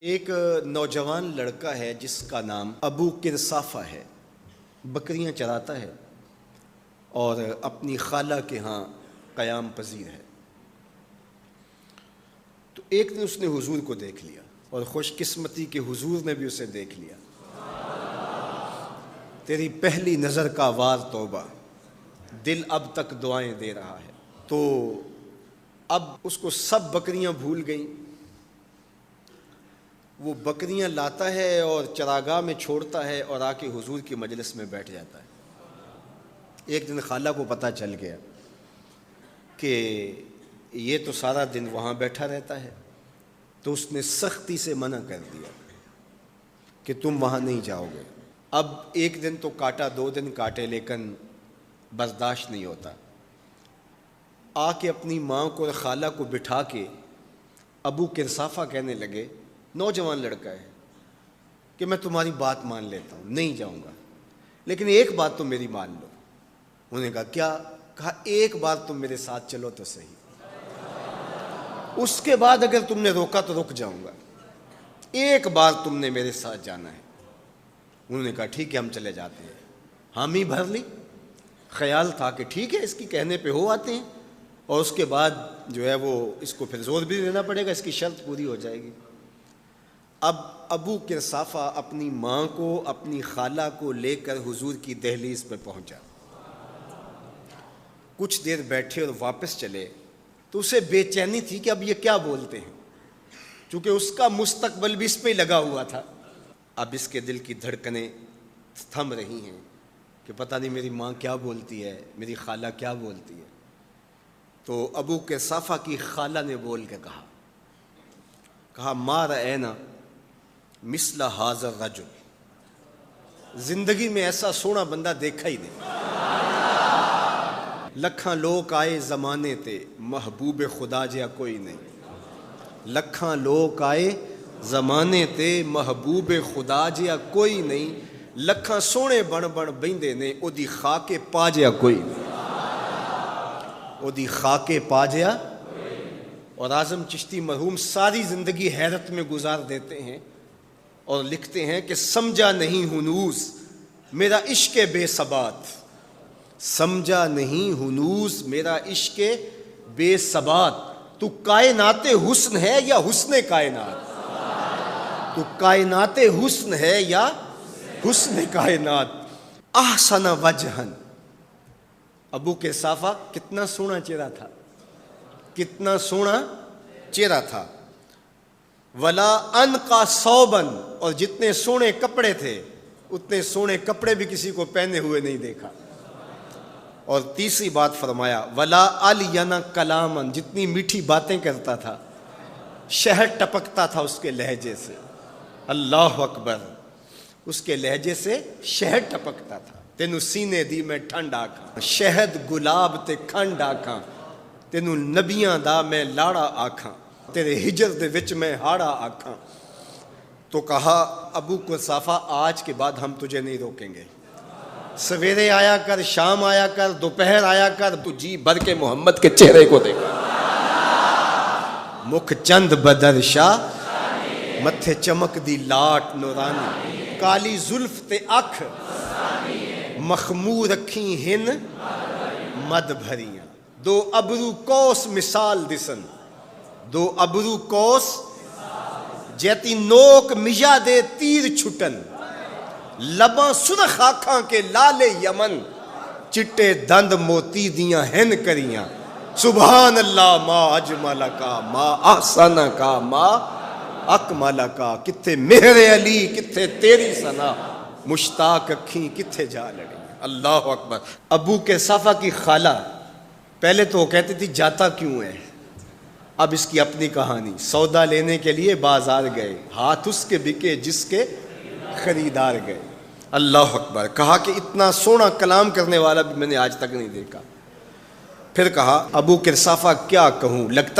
ایک نوجوان لڑکا ہے جس کا نام ابو قرصافہ ہے، بکریاں چراتا ہے اور اپنی خالہ کے ہاں قیام پذیر ہے۔ تو ایک دن اس نے حضور کو دیکھ لیا اور خوش قسمتی کہ حضور نے بھی اسے دیکھ لیا۔ تیری پہلی نظر کا وار توبہ، دل اب تک دعائیں دے رہا ہے۔ تو اب اس کو سب بکریاں بھول گئیں، وہ بکریاں لاتا ہے اور چراگاہ میں چھوڑتا ہے اور آ کے حضور کی مجلس میں بیٹھ جاتا ہے۔ ایک دن خالہ کو پتہ چل گیا کہ یہ تو سارا دن وہاں بیٹھا رہتا ہے، تو اس نے سختی سے منع کر دیا کہ تم وہاں نہیں جاؤ گے۔ اب ایک دن تو کاٹا، 2 دن کاٹے، لیکن برداشت نہیں ہوتا۔ آ کے اپنی ماں کو اور خالہ کو بٹھا کے ابو قرصافہ کہنے لگے، نوجوان لڑکا ہے، کہ میں تمہاری بات مان لیتا ہوں، نہیں جاؤں گا، لیکن ایک بات تو میری مان لو۔ انہوں نے کہا کیا؟ کہا ایک بار تم میرے ساتھ چلو تو صحیح، اس کے بعد اگر تم نے روکا تو رک جاؤں گا، ایک بار تم نے میرے ساتھ جانا ہے۔ انہوں نے کہا ٹھیک ہے، ہم چلے جاتے ہیں۔ حامی بھر لی، خیال تھا کہ ٹھیک ہے اس کی کہنے پہ ہو آتے ہیں، اور اس کے بعد جو ہے وہ اس کو پھر زور بھی دینا پڑے گا، اس کی شرط پوری ہو جائے گی۔ اب ابو قرصافہ اپنی ماں کو، اپنی خالہ کو لے کر حضور کی دہلیز پہ پہنچا۔ کچھ دیر بیٹھے اور واپس چلے تو اسے بے چینی تھی کہ اب یہ کیا بولتے ہیں، چونکہ اس کا مستقبل بھی اس پہ لگا ہوا تھا۔ اب اس کے دل کی دھڑکنیں تھم رہی ہیں کہ پتہ نہیں میری ماں کیا بولتی ہے، میری خالہ کیا بولتی ہے۔ تو ابو قرصافہ کی خالہ نے بول کے کہا ما رأینا مثل ھذا الرجل، زندگی میں ایسا سونا بندہ دیکھا ہی نہیں۔ لکھاں لوگ آئے زمانے تے، محبوب خدا جیا کوئی نہیں۔ لکھاں لوگ آئے زمانے تے، محبوب خدا جیا کوئی نہیں۔ لکھاں سونے بن بن بیندے نے، او دی خاک پا جیا کوئی نہیں۔ او دی خاک پا جیا۔ اور اعظم چشتی مرحوم ساری زندگی حیرت میں گزار دیتے ہیں اور لکھتے ہیں کہ سمجھا نہیں ہنوز میرا عشق بے ثبات، سمجھا نہیں ہنوز میرا عشق بے ثبات، تو کائنات حسن ہے یا حسن کائنات، تو کائنات حسن ہے یا حسن کائنات۔ احسن وجہن، ابو قرصافہ کتنا سونا چہرہ تھا، کتنا سونا چہرہ تھا۔ ولا انقا ثوبا، اور جتنے سونے کپڑے تھے اتنے سونے کپڑے بھی کسی کو پہنے ہوئے نہیں دیکھا۔ اور تیسری بات فرمایا ولا الین کلاما، جتنی میٹھی باتیں کرتا تھا، شہد ٹپکتا تھا اس کے لہجے سے۔ اللہ اکبر، اس کے لہجے سے شہد ٹپکتا تھا۔ تینوں سینے دی میں ٹھنڈ آکھاں، شہد گلاب تے کھنڈ آکھاں، تینوں نبیاں دا میں لاڑا آکھاں، تیرے ہجر دے وچ میں ہاڑا آکھاں۔ تو کہا ابو قرصافہ آج کے بعد ہم تجھے نہیں روکیں گے، سویرے آیا کر، شام آیا کر، دوپہر آیا کر، تو جی بھر کے محمد کے چہرے کو دیکھا۔ مکھ چند بدر شاہ، متھے چمک دی لاٹ نورانی، کالی زلف تے اکھ، مخمور رکھیں ہن مد بھریاں، 2 ابرو کوس مثال دسن، 2 ابرو کوس جیتی نوک مجا دے تیر چھٹن، لباں سرخ آنکھاں کے لال یمن، چٹے دند موتی دیاں ہن کریاں۔ سبحان اللہ ما اجمل کا، ما احسن کا، ما اکمل کا، کتھے مہر علی کتھے تیری ثنا، مشتاق اکھیں کتھے جا لڑی۔ اللہ اکبر۔ ابو قرصافہ کی خالہ پہلے تو وہ کہتی تھی جاتا کیوں ہے، اب اس کی اپنی کہانی۔ سودا لینے کے لیے بازار گئے، ہاتھ اس کے بکے جس کے خریدار گئے۔ اللہ اکبر۔ کہا کہ اتنا سونا کلام کرنے والا بھی میں نے آج تک نہیں دیکھا۔ پھر کہا ابو قرصافہ کیا کہوں، لگتا